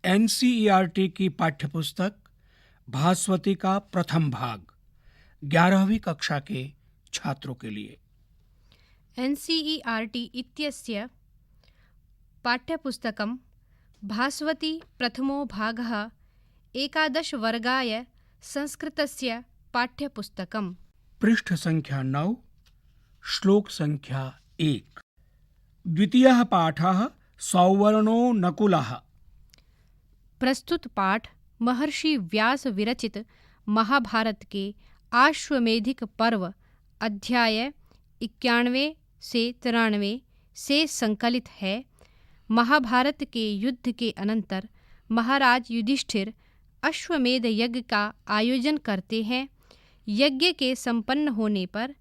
NCERT की पाठ्यपुस्तक भास्वती का प्रथम भाग 11वीं कक्षा के छात्रों के लिए। एनसीईआरटी इत्यस्य पाठ्यपुस्तकं भास्वती प्रथमो भागः एकादशवर्गाय संस्कृतस्य पाठ्यपुस्तकम्। पृष्ठ संख्या 9, श्लोक संख्या 1। द्वितीयः पाठः सौवर्णो नकुलः। प्रस्तुत पाठ महर्षि व्यास विरचित महाभारत के आश्वमेधिक पर्व अध्याय 91 से 93 से संकलित है। महाभारत के युद्ध के अनंतर महाराज युधिष्ठिर अश्वमेध यज्ञ का आयोजन करते हैं। यज्ञ के संपन्न होने पर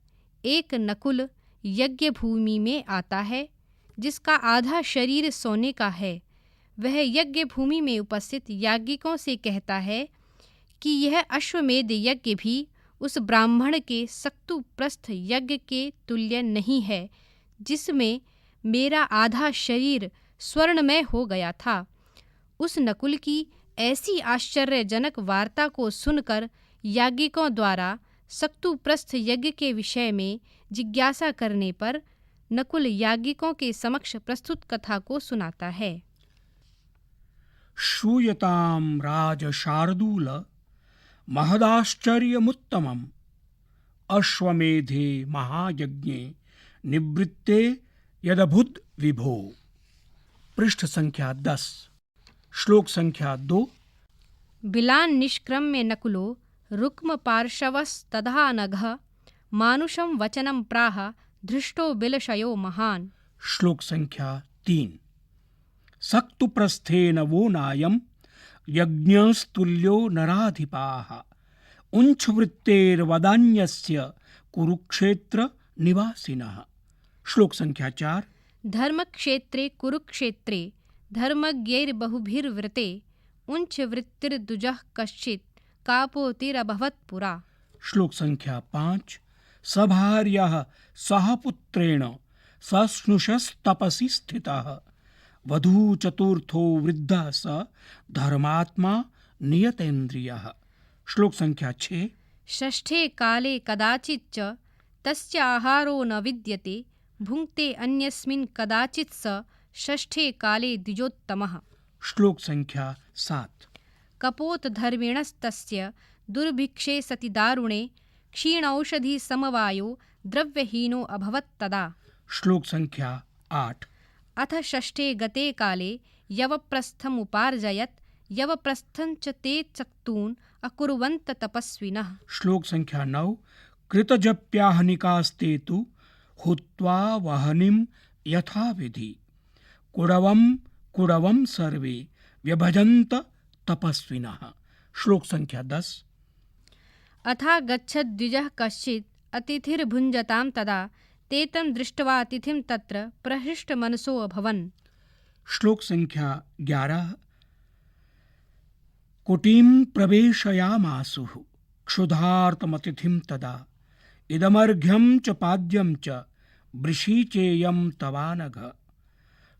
एक नकुल यज्ञ भूमि में आता है, जिसका आधा शरीर सोने का है। वह यज्ञ भूमि में उपस्थित याज्ञिकों से कहता है कि यह अश्वमेध यज्ञ भी उस ब्राह्मण के सक्तुप्रस्थ यज्ञ के तुल्य नहीं है, जिसमें मेरा आधा शरीर स्वर्णमय हो गया था। उस नकुल की ऐसी आश्चर्यजनक वार्ता को सुनकर याज्ञिकों द्वारा सक्तुप्रस्थ यज्ञ के विषय में जिज्ञासा करने पर नकुल याज्ञिकों के समक्ष प्रस्तुत कथा को सुनाता है। श्रूयतां राजशार्दूल महदाश्चर्यमुत्तमम् अश्वमेधे महायज्ञे निवृत्ते यदभूत् विभो। पृष्ठ संख्या 10, श्लोक संख्या 2। बिलान् निष्क्रम्य नकुलो रुक्म पार्श्वस्तथा नघः मानुषं वचनं प्राह धृष्टो बिलशयो महान्। श्लोक संख्या 3। सक्तुप्रस्थेन वो नायं यज्ञस्तुल्यो नराधिपाः उञ्छवृत्तेर्वदान्यस्य कुरुक्षेत्र निवासिनः। श्लोक संख्या 4। धर्मक्षेत्रे कुरुक्षेत्रे धर्मज्ञैर्बहुभिर्वृते उञ्छवृत्तिर्दुजः कश्चित् कापोतिरभवत् पुरा। श्लोक संख्या 5। सभार्यः सह पुत्रेण सस्नुषस्तपसि स्थितः वधू चतुर्थो वृद्धः स धर्मात्मा नियतेन्द्रियः। श्लोक संख्या 6। षष्ठे काले कदाचिच्च तस्य आहारो न विद्यते भुङ्क्ते अन्यस्मिन् कदाचित् स षष्ठे काले द्विजोत्तमः। श्लोक संख्या 7। कपोतधर्मिणस्तस्य दुर्भिक्षे सति दारुणे क्षीणौषधि समवायो द्रव्यहीनो अभवत् तदा। श्लोक संख्या 8। अथ षष्ठे गते काले यवप्रस्थमुपार्जयत् यवप्रस्थं च ते चक्तून् अकुर्वन्त तपस्विनः। श्लोक संख्या 9। कृतजप्याहनिकास्ते तु हुत्वा वहनिं यथाविधि कुरवं सर्वे व्यभजन्त तपस्विनः। श्लोक संख्या 10। अथा गच्छद्विजः कश्चित् अतिथिर्भुञ्जतां तदा ते तं दृष्ट्वा अतिथिं तत्र प्रहृष्टमनसो अभवन्। श्लोक संख्या 11। कुटीं प्रवेशयामासुः क्षुधार्तमतिथिं तदा इदमर्घ्यं च पाद्यं च वृषीचेयं तवानघ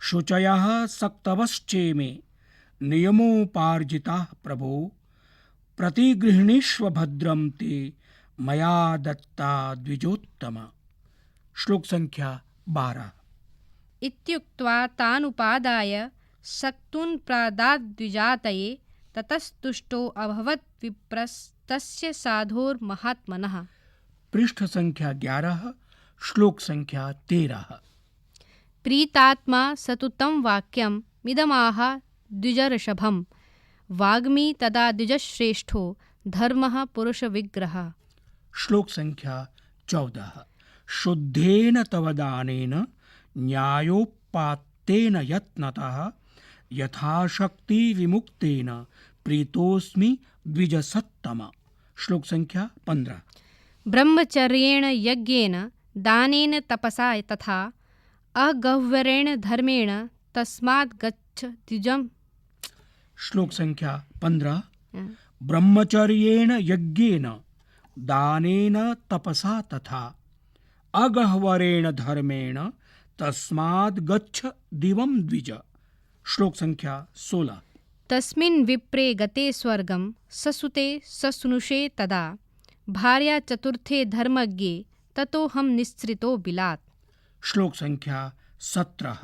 शुचयः सक्तवश्चेमे नियमोपार्जिताः प्रभो प्रतिगृह्णीष्व भद्रं ते मया दत्ता द्विजोत्तम। श्लोक संख्या 12। इत्युक्त्वा तानुपादाय सक्तून् प्रादाद्विजातये ततस्तुष्टो अभवत् विप्रस्तस्य साधोर्महात्मनः। पृष्ठ संख्या 11, श्लोक संख्या 13। प्रीतात्मा सतुतं वाक्यं मिदमाह द्विजऋषभं वाग्मी तदा द्विजश्रेष्ठो धर्मः पुरुषविग्रहः। श्लोक संख्या 14। शुद्धेन तव दानेन न्यायोपात्तेन यत्नतः यथाशक्ति विमुक्तेन प्रीतोस्मि द्विजसत्तम। श्लोक संख्या 15। ब्रह्मचर्येण यज्ञेन दानेन तपसा तथा अगह्वरेण धर्मेण तस्मात् गच्छ द्विजम्। श्लोक संख्या 15। ब्रह्मचर्येण यज्ञेन दानेन तपसा तथा अगह्वरेण धर्मेण तस्माद् गच्छ दिवं द्विज। श्लोक संख्या 16। तस्मिन् विप्रे गते स्वर्गं ससुते ससुनुषे तदा भार्या चतुर्थे धर्मज्ञे ततोऽहं निःसृतो बिलात्। श्लोक संख्या 17।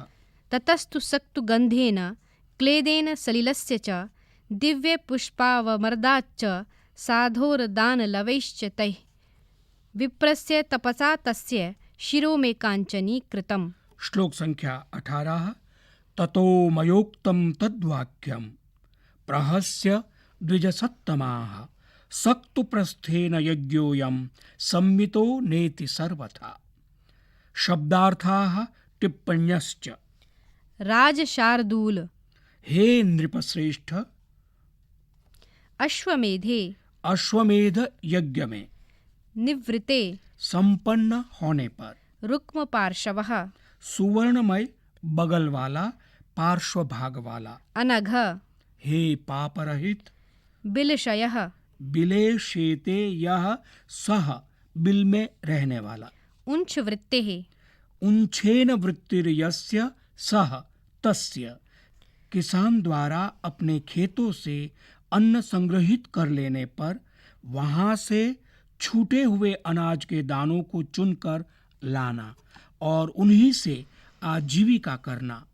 ततस्तु सक्तुगन्धेन क्लेदेन सलिलस्य च दिव्यपुष्पावमर्दाच्च साधोर्दानलवैश्च तैः विप्रस्य तपसा तस्य शिरो मे काञ्चनीकृतम्। श्लोक संख्या 18। ततो मयोक्तं तद्वाक्यं प्रहस्य द्विजसत्तमाः सक्तुप्रस्थेन यज्ञोऽयं संमितो नेति सर्वथा। शब्दार्थाः टिप्पण्यश्च। राजशार्दूल हे नृपश्रेष्ठ, अश्वमेधे अश्वमेध यज्ञ में निवृते संपन्न होने पर रुक्म पार्शवः सुवर्णमय बगल वाला पार्श्व भाग वाला अनघ हे पाप रहित बिलशयः बिले शेते यह सह बिल में रहने वाला उंच वृत्तेः उच्छेन वृत्तिर्यस्य सह तस्य किसान द्वारा अपने खेतों से अन्न संग्रहित कर लेने पर वहां से छूटे हुए अनाज के दानों को चुनकर लाना और उन्हीं से आजीविका करना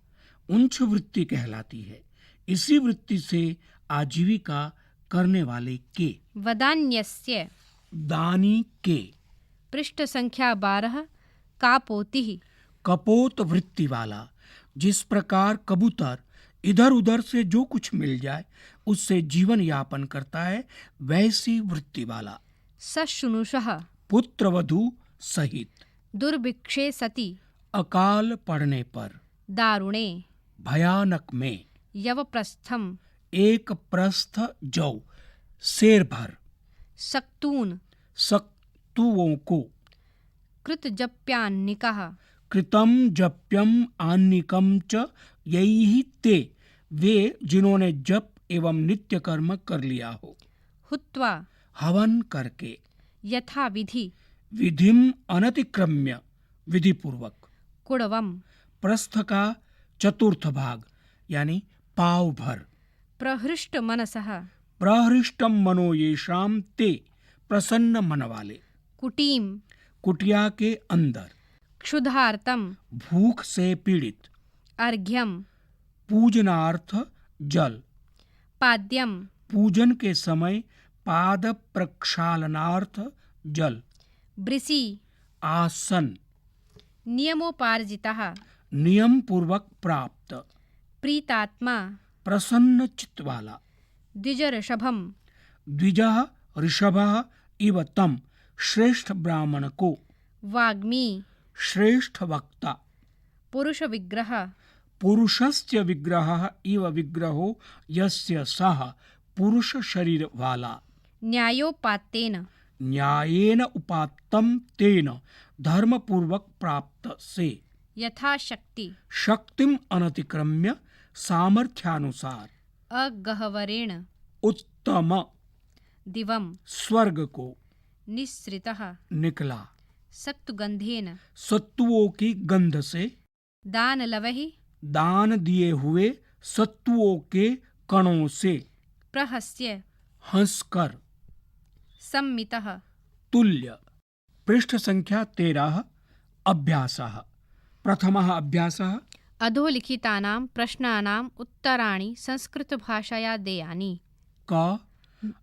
उंच वृत्ति कहलाती है। इसी वृत्ति से आजीविका करने वाले के वदान्यस्य दानी के पृष्ठ संख्या 12 कापोतिः कपोत वृत्ति वाला। जिस प्रकार कबूतर इधर उधर से जो कुछ मिल जाए उससे जीवन यापन करता है, वैसी वृत्ति वाला। सशुनुषः पुत्र वधू सहित दुर्भिक्षे सति अकाल पड़ने पर दारुणे भयानक में यवप्रस्थम एक प्रस्थ जौ शेर भर सक्तून सक्तुओं को कृतजप्यान्निकः कृतम जप्यम आन्निकम च यही ते वे जिन्होंने जप एवं नित्य कर्म कर लिया हो। हुत्वा हवन करके यथा विधि विधिम अनतिक्रम्य विधिपूर्वक कुड़वम प्रस्थ का चतुर्थ भाग यानी पाव भर प्रहृष्ट मनसः प्रहृष्टम मनो येषाम ते प्रसन्न मन वाले कुटीम कुटिया के अंदर क्षुधार्तम भूख से पीड़ित अर्घ्यम पूजनार्थ जल पाद्यम पूजन के समय पाद प्रक्षालनार्थ जल ब्रिसी आसन नियमोपार्जितः नियम पूर्वक प्राप्त प्रीतात्मा प्रसन्न चित्त वाला द्विजऋषभम द्विजः ऋषभः इव तम श्रेष्ठ ब्राह्मण को वाग्मी श्रेष्ठ वक्ता पुरुष विग्रह पुरुषस्य विग्रहः इव विग्रहो यस्य सः पुरुष शरीर वाला न्यायोपात्तेन न्यायेन उपात्तम तेन धर्म पूर्वक प्राप्त से यथाशक्ति शक्तिम अनतिक्रम्य सामर्थ्यानुसार अगह्वरेण उत्तम दिवम स्वर्ग को निःसृतः निकला। सक्तुगंधेन सत्वों की गंध से दानलवैः दान दिए हुए सत्वों के कणों से प्रहस्य हंसकर सम्मितः तुल्य। पृष्ठ संख्या 13। अभ्यासः। प्रथमः अभ्यासः अधोलिखितानां प्रश्नानाम् उत्तराणि संस्कृतभाषया देयानि। क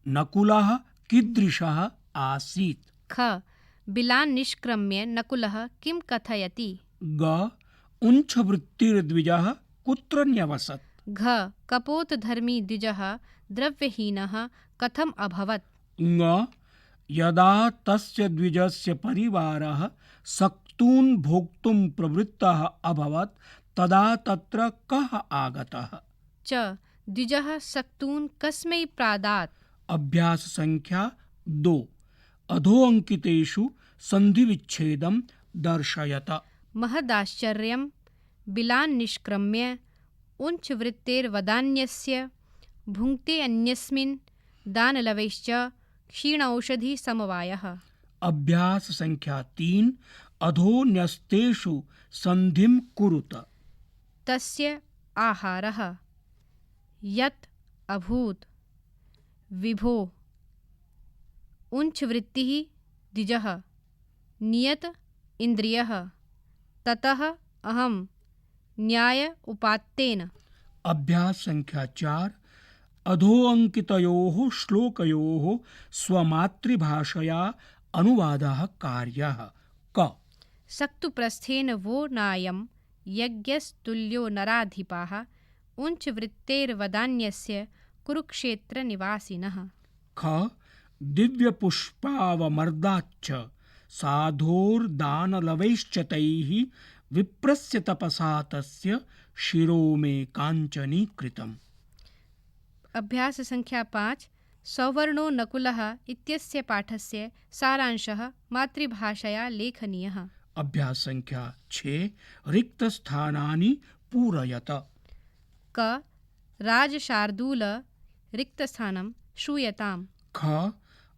नकुलः कीदृशः आसीत्। ख बिलान् निष्क्रम्य नकुलः किं कथयति। ग उञ्छवृत्तिर्द्विजः कुत्र न्यवसत्। घ कपोतधर्मी द्विजः द्रव्यहीनः कथम् अभवत्। ङ यदा तस्य द्विजस्य परिवारः सक्तून् भोक्तुं प्रवृत्तः अभवत् तदा तत्र कः आगतः। च द्विजः सक्तून् कस्मै प्रादात्। अभ्यास संख्या 2। अधोअंकितेषु संधिविच्छेदं दर्शयत। महदाश्चर्यं बिलान् निष्क्रम्य उञ्छवृत्तेर्वदान्यस्य भुङ्क्ते अन्यस्मिन् दानलवैश्च क्षीणौषधि समवायः। अभ्यास संख्या 3। अधोन्यस्तेषु संधिं कुरुत। तस्य आहारः यत् अभूत विभो उञ्च वृत्तिः द्विजः नियत इन्द्रियः ततः अहं न्याय उपात्तेन। अभ्यास संख्या 4 अधोअंकितयोः श्लोकयोः स्वमातृभाषया अनुवादः कार्यः। क सक्तुप्रस्थेन वो नायं यज्ञस्तुल्यो नराधिपाः उञ्च वृत्तेर्वदान्यस्य कुरुक्षेत्रनिवासिनः। ख दिव्यपुष्पावमर्दाच्च साधोर्दानलवैश्च तैः विप्रस्य तपसा तस्य शिरो मे काञ्चनीकृतम्। अभ्यास संख्या 5 सौवर्णो नकुलः इत्यस्य पाठस्य सारांशः मातृभाषया लेखनीयः। अभ्यास संख्या 6 रिक्तस्थानानि पूरयत। क राजशार्दूल रिक्तस्थानं श्रूयताम्। ख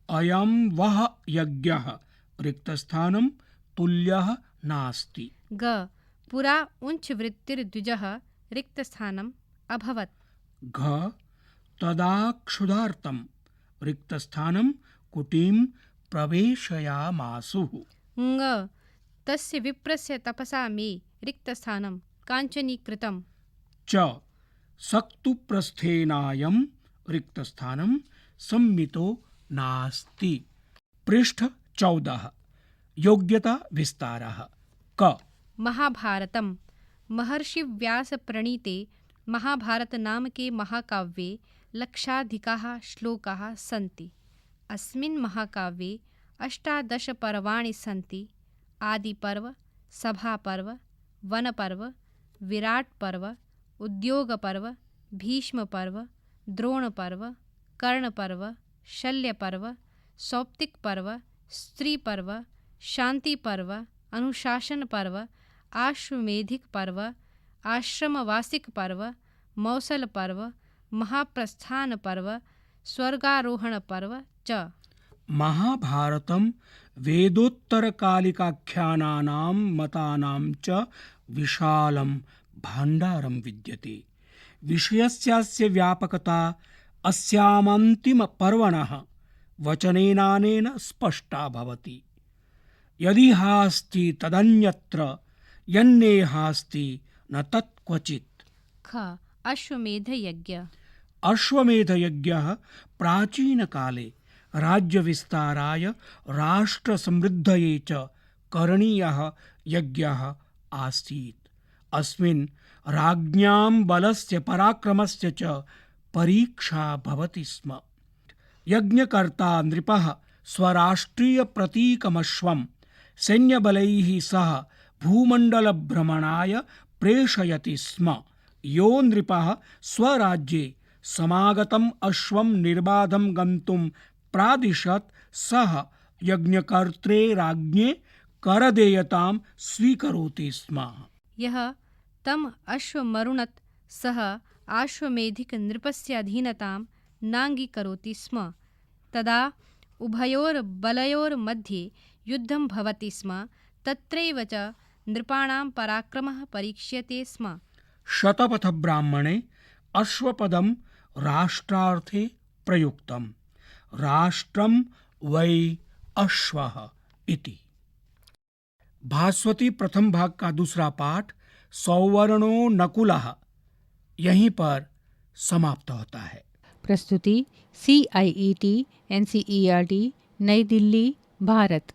अयं वः यज्ञः रिक्तस्थानं तुल्यः नास्ति। ग पुरा उञ्च वृत्तिर्द्विजः रिक्तस्थानम् अभवत्। घ तदा क्षुधार्तं रिक्तस्थानं कुटीं प्रवेशयामासुः। ङ तस्य विप्रस्य तपसा मे रिक्तस्थानं काञ्चनीकृतम्। च सक्तुप्रस्थेनायं रिक्तस्थानं सम्मितो नास्ति। पृष्ठ 14 योग्यता विस्तारः। क महाभारतं महर्षि व्यास प्रणीते महाभारत नाम के महाकाव्ये लक्षाधिकाः श्लोकाः सन्ति। अस्मिन् महाकाव्ये 18 पर्वाणि सन्ति। आदिपर्व, सभापर्व, वनपर्व, विराटपर्व, उद्योगपर्व, भीष्मपर्व, द्रोणपर्व, कर्णपर्व, शल्यपर्व, सौप्तिकपर्व, स्त्रीपर्व, शान्तिपर्व, अनुशासनपर्व, आश्वमेधिकपर्व, आश्रमवासिकपर्व, मौसलपर्व, महाप्रस्थानपर्व, स्वर्गारोहणपर्व च। महाभारतं वेदोत्तरकालिकाख्यानानां मतानां च विशालं भाण्डारं विद्यते। विषयस्यास्य व्यापकता अस्यामन्तिमपर्वणः वचनेनानेन स्पष्टा भवति। यदिहास्ति तदन्यत्र यन्नेहास्ति न तत्क्वचित्। ख अश्वमेधयज्ञ अश्वमेधयज्ञः प्राचीनकाले राज्यविस्ताराय राष्ट्रसमृद्धये च करणीयः यज्ञः आसीत्। अस्मिन् राज्ञां बलस्य पराक्रमस्य च परीक्षा भवति स्म। यज्ञकर्ता नृपः स्वराष्ट्रीयप्रतीकमश्वं सैन्यबलैः सह भूमण्डलभ्रमणाय प्रेषयति स्म। यो नृपः स्वराज्ये समागतम् अश्वं निर्बाधं गन्तुं प्रादिशत् सः यज्ञकर्त्रे राज्ञे करदेयतां स्वीकरोति स्म। यः तम् अश्वमरुणत् सः आश्वमेधिक नृपस्य अधीनतां नाङ्गीकरोति स्म। तदा उभयोर्बलयोर्मध्ये युद्धं भवति स्म। तत्रैव च नृपाणां पराक्रमः परीक्ष्यते स्म। शतपथब्राह्मणे अश्वपदं राष्ट्रार्थे प्रयुक्तम्। राष्ट्रं वै अश्वः इति। भास्वती प्रथम भाग का दूसरा पाठ सौवर्णो नकुलः यहीं पर समाप्त होता है। प्रस्तुति CIET NCERT नई दिल्ली भारत।